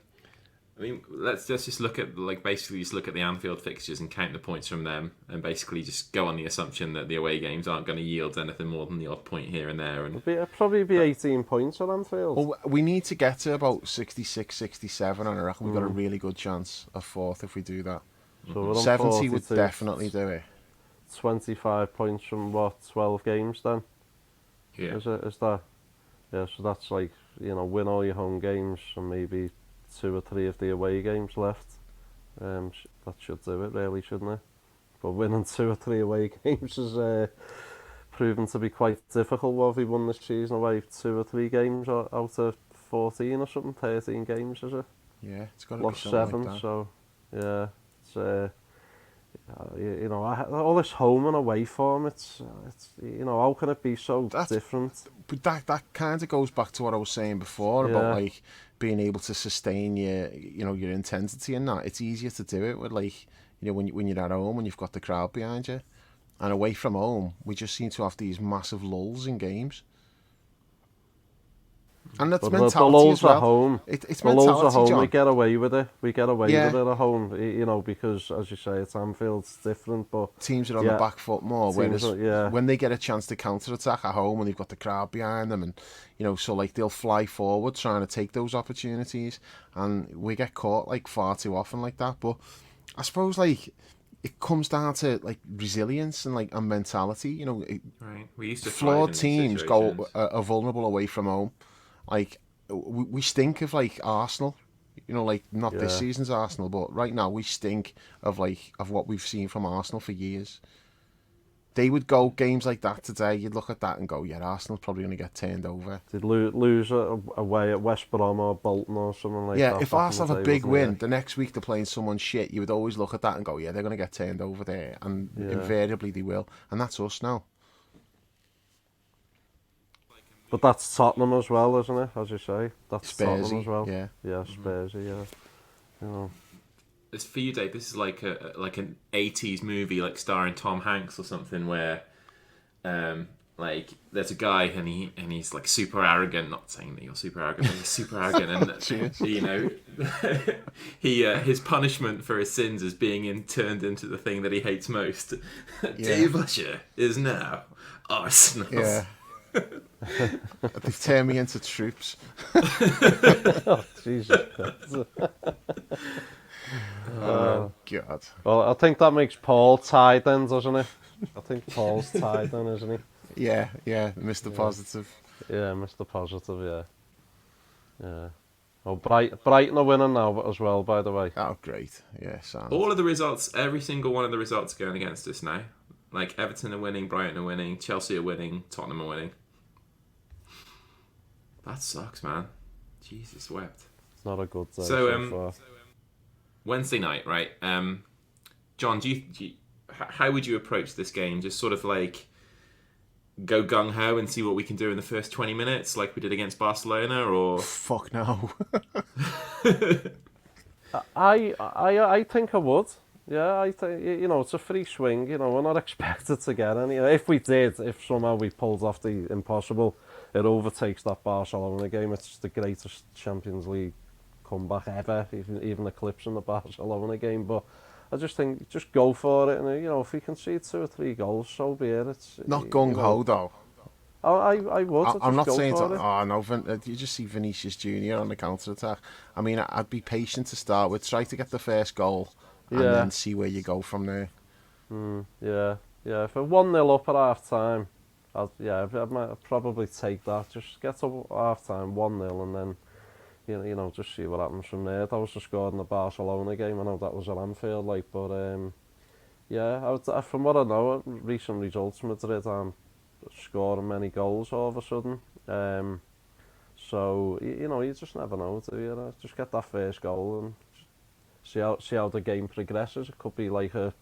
mean, let's just look at basically just look at the Anfield fixtures and count the points from them, and basically just go on the assumption that the away games aren't going to yield anything more than the odd point here and there. And It'll probably be 18 points at Anfield. Well, we need to get to about 66, 67, and I reckon we've got a really good chance of fourth if we do that. So we're on 70 would 42, definitely do it. 25 points from what, 12 games then? yeah, Is that? Yeah, so that's like, win all your home games and maybe 2 or 3 of the away games left. That should do it, really, shouldn't it? But winning 2 or 3 away games is proven to be quite difficult. What have we won this season away? 2 or 3 games out of 14 or something? 13 games, is it? Yeah, it's got to be Lost something 7, like that. so yeah, it's all this home and away form. It's how can it be so different? But that kind of goes back to what I was saying before about like being able to sustain your intensity and that. It's easier to do it with when you're at home and you've got the crowd behind you, and away from home we just seem to have these massive lulls in games. And that's mentality as well. At home, it's the mentality, at home, John. we get away with it. We get away with it at home, because as you say, it's Anfield, it's different. But teams are on the back foot more. Whereas when they get a chance to counter attack at home and they've got the crowd behind them, and so like they'll fly forward trying to take those opportunities, and we get caught like far too often like that. But I suppose like it comes down to like resilience and like mentality. right. We used to flawed thrive in these teams go situations. are vulnerable away from home. Like we stink of like Arsenal, like not this season's Arsenal, but right now we stink of what we've seen from Arsenal for years. They would go games like that today. You'd look at that and go, yeah, Arsenal's probably going to get turned over. They'd lose away at West Brom or Bolton or something like that. Yeah, if Arsenal have a big win, the next week they're playing someone shit, you would always look at that and go, yeah, they're going to get turned over there, and invariably they will, and that's us now. But that's Tottenham as well, isn't it? As you say, that's Spursy, Tottenham as well. yeah. Yeah, Spursy, yeah. It's for you, Dave. This is like an 80s movie, like starring Tom Hanks or something, where like there's a guy and he's like super arrogant. Not saying that you're super arrogant, but he's super arrogant, and his punishment for his sins is being turned into the thing that he hates most. Dave Usher is now Arsenal. Yeah. They've turned me into troops. Oh, Jesus. Oh, God. Well, I think that makes Paul tied then, doesn't it? I think Paul's tied then, isn't he? Yeah, Mr. Positive. Yeah, Mr. Positive, yeah. Oh, Brighton are winning now as well, by the way. Oh, great. Yeah, sound. All of the results, every single one of the results are going against us now. Like Everton are winning, Brighton are winning, Chelsea are winning, Tottenham are winning. That sucks, man. Jesus wept. It's not a good day So, far. Wednesday night, right? John, how would you approach this game? Just sort of like go gung ho and see what we can do in the first 20 minutes, like we did against Barcelona, or Fuck no. I think I would. Yeah, I think it's a free swing. We're not expected to get any. If we did, if somehow we pulled off the impossible, it overtakes that Barcelona game. It's the greatest Champions League comeback ever, even eclipsing the Barcelona game. But I just think, just go for it, and if we concede 2 or 3 goals, so be it. It's Not gung ho though. I would. I'm not saying to. Oh no, you just see Vinicius Junior on the counter attack. I mean, I'd be patient to start with. Try to get the first goal, and then see where you go from there. Yeah. If we're 1-0 up at half time, I'd probably take that. Just get to half time 1-0, and then just see what happens from there. That was the score in the Barcelona game. I know that was at Anfield, but from what I know, recent results, Madrid aren't scoring many goals all of a sudden. So you just never know, do you? Just get that first goal and see how the game progresses. It could be like a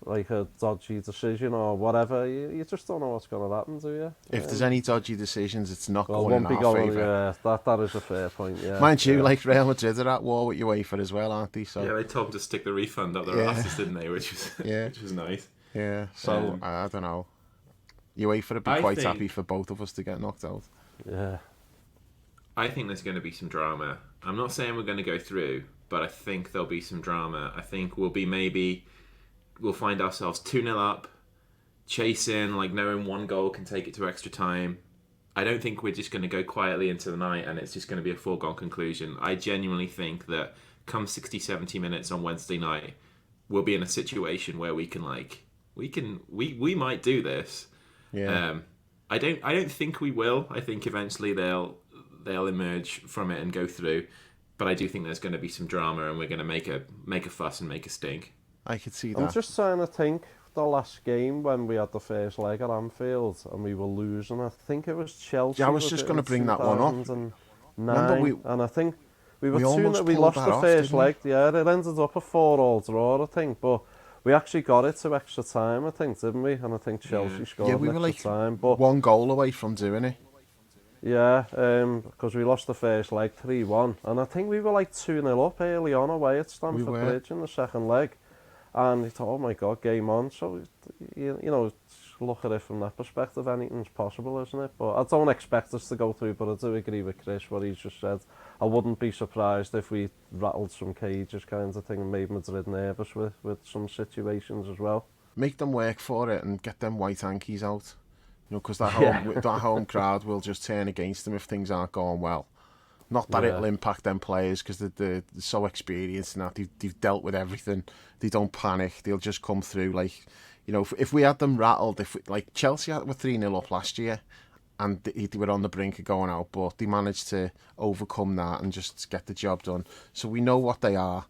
like a dodgy decision or whatever, you just don't know what's going to happen, do you? If there's any dodgy decisions, it's not Well, it going in won't be our going. favour. Yeah, that is a fair point. Yeah, Mind you, yeah. like Real Madrid are at war with UEFA as well, aren't they? So Yeah, they told them to stick the refund up their Yeah. asses, didn't they? Which was Yeah. which was nice. yeah. So Um, I don't know. UEFA would be I quite think- happy for both of us to get knocked out. Yeah. I think there's going to be some drama. I'm not saying we're going to go through, but I think there'll be some drama. I think we'll find ourselves 2-0 up, chasing, like knowing one goal can take it to extra time. I don't think we're just going to go quietly into the night and it's just going to be a foregone conclusion. I genuinely think that come 60, 70 minutes on Wednesday night, we'll be in a situation where we might do this. Yeah. I don't think we will. I think eventually they'll emerge from it and go through. But I do think there's going to be some drama and we're going to make a fuss and make a stink. I could see I'm that. just trying to think. The last game when we had the first leg at Anfield and we were losing, I think it was Chelsea. Yeah, I was just going to bring that one up. 2009, and I think we were almost we pulled lost that the off, first didn't we? leg. Yeah, it ended up a 4-4 draw, I think, but we actually got it to extra time, I think, didn't we? And I think Chelsea scored Yeah, we in were extra like time. But one goal away from doing it. yeah, because we lost the first leg 3-1, and I think we were like 2-0 up early on away at Stamford were. Bridge in the second leg. And he thought, oh my God, game on. So, you know, look at it from that perspective, anything's possible, isn't it? But I don't expect us to go through, but I do agree with Chris, what he's just said. I wouldn't be surprised if we rattled some cages kind of thing and made Madrid nervous with some situations as well. Make them work for it and get them white hankies out. You know, because that Yeah. that home crowd will just turn against them if things aren't going well. Not that Yeah. it'll impact them players because they're so experienced now. They've dealt with everything. They don't panic. They'll just come through. Like, you know, if we had them rattled, like Chelsea were 3-0 up last year, and they were on the brink of going out, but they managed to overcome that and just get the job done. So we know what they are,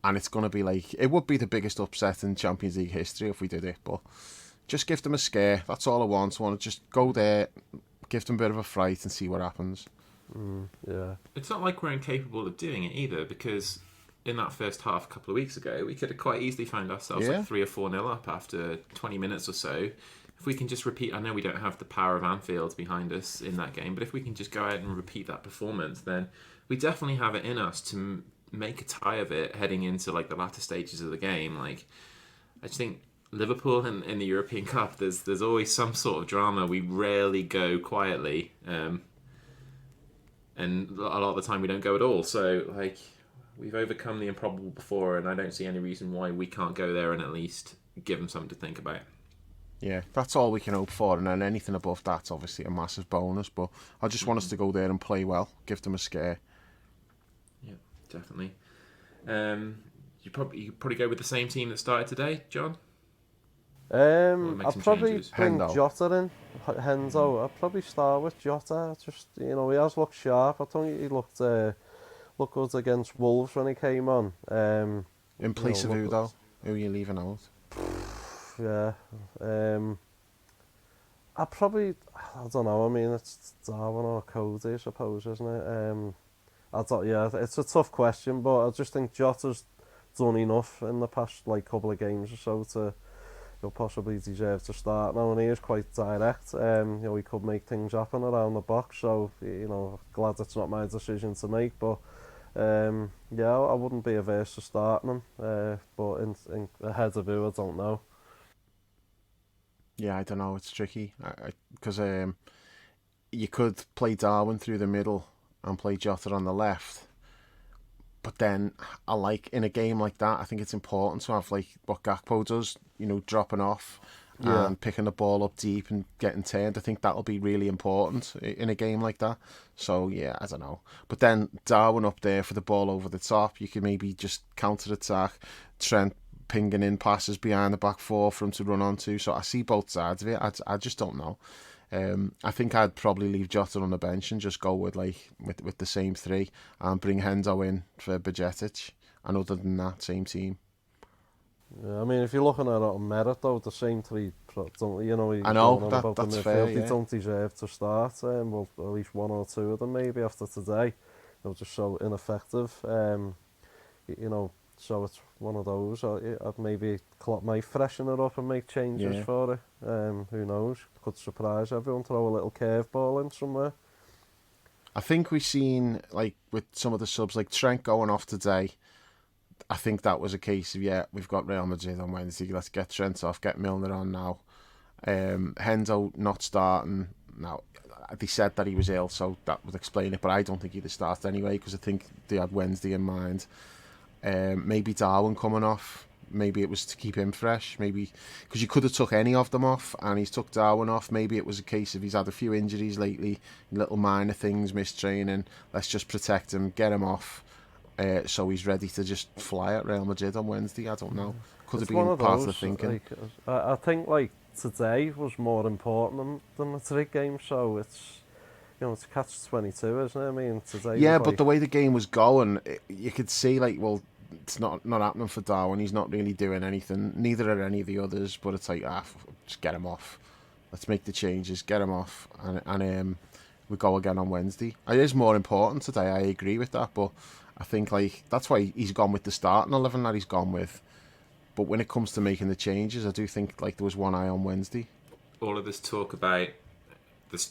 and it's going to be like, it would be the biggest upset in Champions League history if we did it. But just give them a scare. That's all I want. I want to just go there, give them a bit of a fright, and see what happens. Yeah. It's not like we're incapable of doing it either, because in that first half a couple of weeks ago, we could have quite easily found ourselves Yeah. like 3 or 4-0 up after 20 minutes or so. If we can just repeat, I know we don't have the power of Anfield behind us in that game, but if we can just go out and repeat that performance, then we definitely have it in us to make a tie of it heading into like the latter stages of the game. Like, I just think Liverpool in the European Cup, there's always some sort of drama. We rarely go quietly. And a lot of the time we don't go at all. So, like, we've overcome the improbable before, and I don't see any reason why we can't go there and at least give them something to think about. Yeah, that's all we can hope for, and then anything above that's obviously a massive bonus. But I just want us to go there and play well, give them a scare. Yeah, definitely. You probably go with the same team that started today, John? make I'll some probably changes? bring Hendo. Jota in. Henzo. I'll probably start with Jota. Just, you know, he has looked sharp. I think he looked good against Wolves when he came on. In place know, of who, look- though? Who are you leaving out? Yeah. I don't know. I mean, it's Darwin or Cody, I suppose, isn't it? It's a tough question, but I just think Jota's done enough in the past couple of games or so to possibly deserve to start now, and he is quite direct. He could make things happen around the box, so glad it's not my decision to make, but I wouldn't be averse to starting him, but in ahead of who, I don't know. Yeah, I don't know. It's tricky because you could play Darwin through the middle and play Jota on the left. But then in a game like that, I think it's important to have like what Gakpo does, dropping off and picking the ball up deep and getting turned. I think that'll be really important in a game like that. So yeah, I don't know. But then Darwin up there for the ball over the top, you could maybe just counter attack, Trent pinging in passes behind the back four for him to run onto. So I see both sides of it. I just don't know. I think I'd probably leave Jota on the bench and just go with the same three and bring Hendo in for Bajcetic. And other than that, same team. Yeah, I mean, if you're looking at it on merit, though, the same three, don't, I know, that's fair, They yeah. don't deserve to start. Well, at least one or two of them maybe after today. They're just so ineffective. so it's one of those. I'd maybe Klopp might freshen it up and make changes for it. Who knows? Could surprise everyone. Throw a little curveball in somewhere. I think we've seen, like, with some of the subs, like Trent going off today. I think that was a case of, we've got Real Madrid on Wednesday. Let's get Trent off, get Milner on now. Hendo not starting. Now, they said that he was ill, so that would explain it, but I don't think he'd have started anyway, because I think they had Wednesday in mind. Maybe Darwin coming off. Maybe it was to keep him fresh. Maybe because you could have took any of them off, and he's took Darwin off. Maybe it was a case of he's had a few injuries lately, little minor things, missed training. Let's just protect him, get him off, so he's ready to just fly at Real Madrid on Wednesday. I don't know. Could have been part of the thinking. Like, I think like today was more important than the Madrid game, so it's it's catch-22, isn't it? I mean, today. Yeah, but like, the way the game was going, you could see like, well, it's not happening for Darwin. He's not really doing anything. Neither are any of the others. But it's like, just get him off. Let's make the changes. Get him off, and we go again on Wednesday. It is more important today. I agree with that, but I think like that's why he's gone with the starting 11 that he's gone with. But when it comes to making the changes, I do think like there was one eye on Wednesday. All of this talk about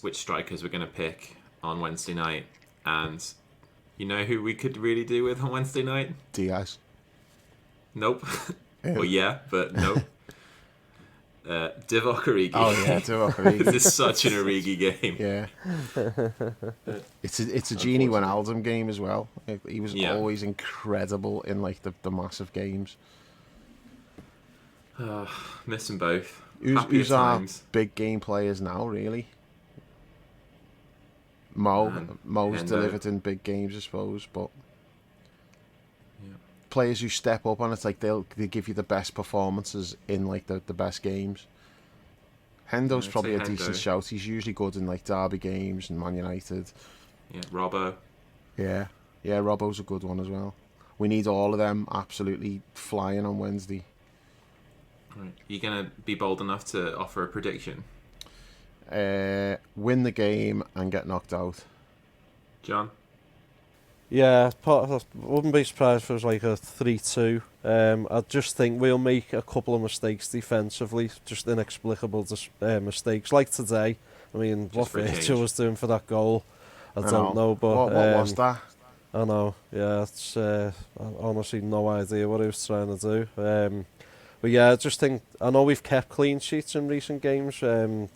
which strikers we're going to pick on Wednesday night, and you know who we could really do with on Wednesday night? Diaz. Nope. Well, yeah, but nope. Divock Origi. Oh yeah, Divock Origi. This is such an Origi game. Yeah. It's a Genie Wijnaldum game as well. He was always incredible in like the massive games. Miss them both. Who's our big game players now, really? Mo's Hendo. delivered in big games, I suppose, but players who step up, and it's like they give you the best performances in like the best games. Hendo's probably a decent shout. He's usually good in like derby games and Man United. Yeah, Robbo. Yeah, Robbo's a good one as well. We need all of them absolutely flying on Wednesday. Right. You gonna be bold enough to offer a prediction? Win the game and get knocked out. John? Yeah, I wouldn't be surprised if it was like a 3-2. I just think we'll make a couple of mistakes defensively, just inexplicable mistakes. Like today, I mean, what Virgil was doing for that goal, I don't know. But what was that? I know, yeah, it's honestly no idea what he was trying to do. But yeah, I just think, I know we've kept clean sheets in recent games. You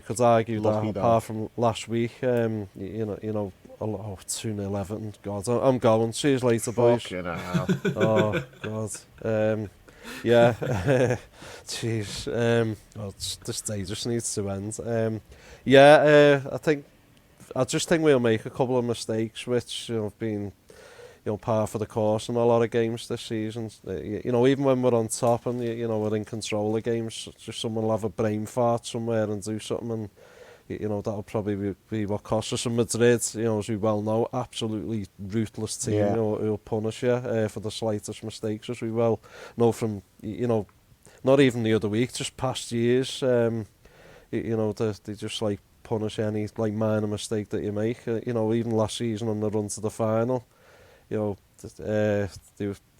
could argue that apart from last week, 2-0 Everton. God, I'm going. See you later, boys. Fucking hell. Oh God. Yeah. Jeez. This day just needs to end. I just think we'll make a couple of mistakes, which have been par for the course in a lot of games this season. Even when we're on top and we're in control of games, just someone will have a brain fart somewhere and do something, and that'll probably be what costs us in Madrid. As we well know, absolutely ruthless team who'll punish you for the slightest mistakes, as we well know from not even the other week, just past years. They just like punish any like minor mistake that you make. Even last season on the run to the final. The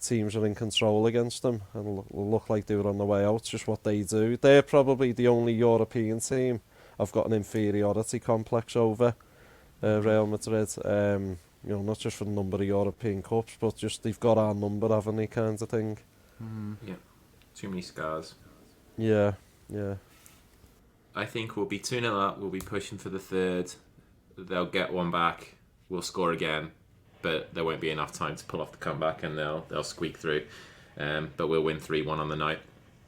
teams are in control against them and look like they were on the way out. It's just what they do. They're probably the only European team I've got an inferiority complex over Real Madrid. Not just for the number of European Cups, but just they've got our number, haven't they, kind of thing. Yeah, too many scars. Yeah. I think we'll be 2-0 up, we'll be pushing for the third. They'll get one back, we'll score again. But there won't be enough time to pull off the comeback, and they'll squeak through. But we'll win 3-1 on the night.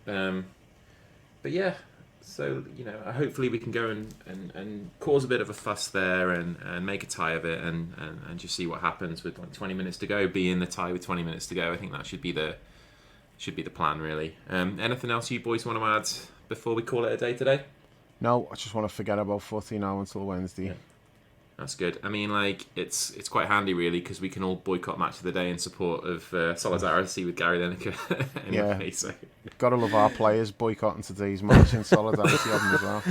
But yeah, so hopefully we can go and cause a bit of a fuss there and make a tie of it, and just see what happens with like 20 minutes to go. Be in the tie with 20 minutes to go. I think that should be the plan, really. Anything else you boys want to add before we call it a day today? No, I just want to forget about footy now until Wednesday. Yeah. That's good. I mean, like, it's quite handy, really, because we can all boycott Match of the Day in support of solidarity with Gary Lineker. Anyway, so. Got to love our players boycotting today's match in solidarity of them as well.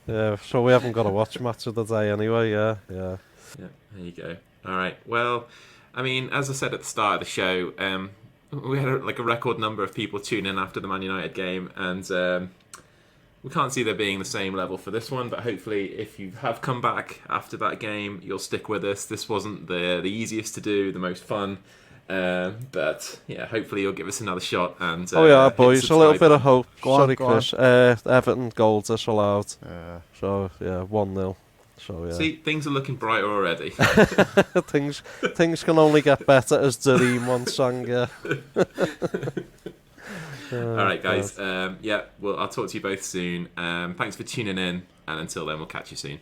Yeah, so we haven't got to watch Match of the Day anyway, yeah. Yeah, there you go. All right, well, I mean, as I said at the start of the show, we had a record number of people tune in after the Man United game, and we can't see there being the same level for this one. But hopefully, if you have come back after that game, you'll stick with us. This wasn't the easiest to do, the most fun. But yeah, hopefully you'll give us another shot. And Oh yeah, hit boys, a little subscribe bit of button. hope. Go on, Sorry, go Chris. Everton goal disallowed. So yeah, 1-0. So yeah, See, things are looking brighter already. things can only get better, as Dareem once sang. Yeah. All right, guys. Yeah, well, I'll talk to you both soon. Thanks for tuning in, and until then, we'll catch you soon.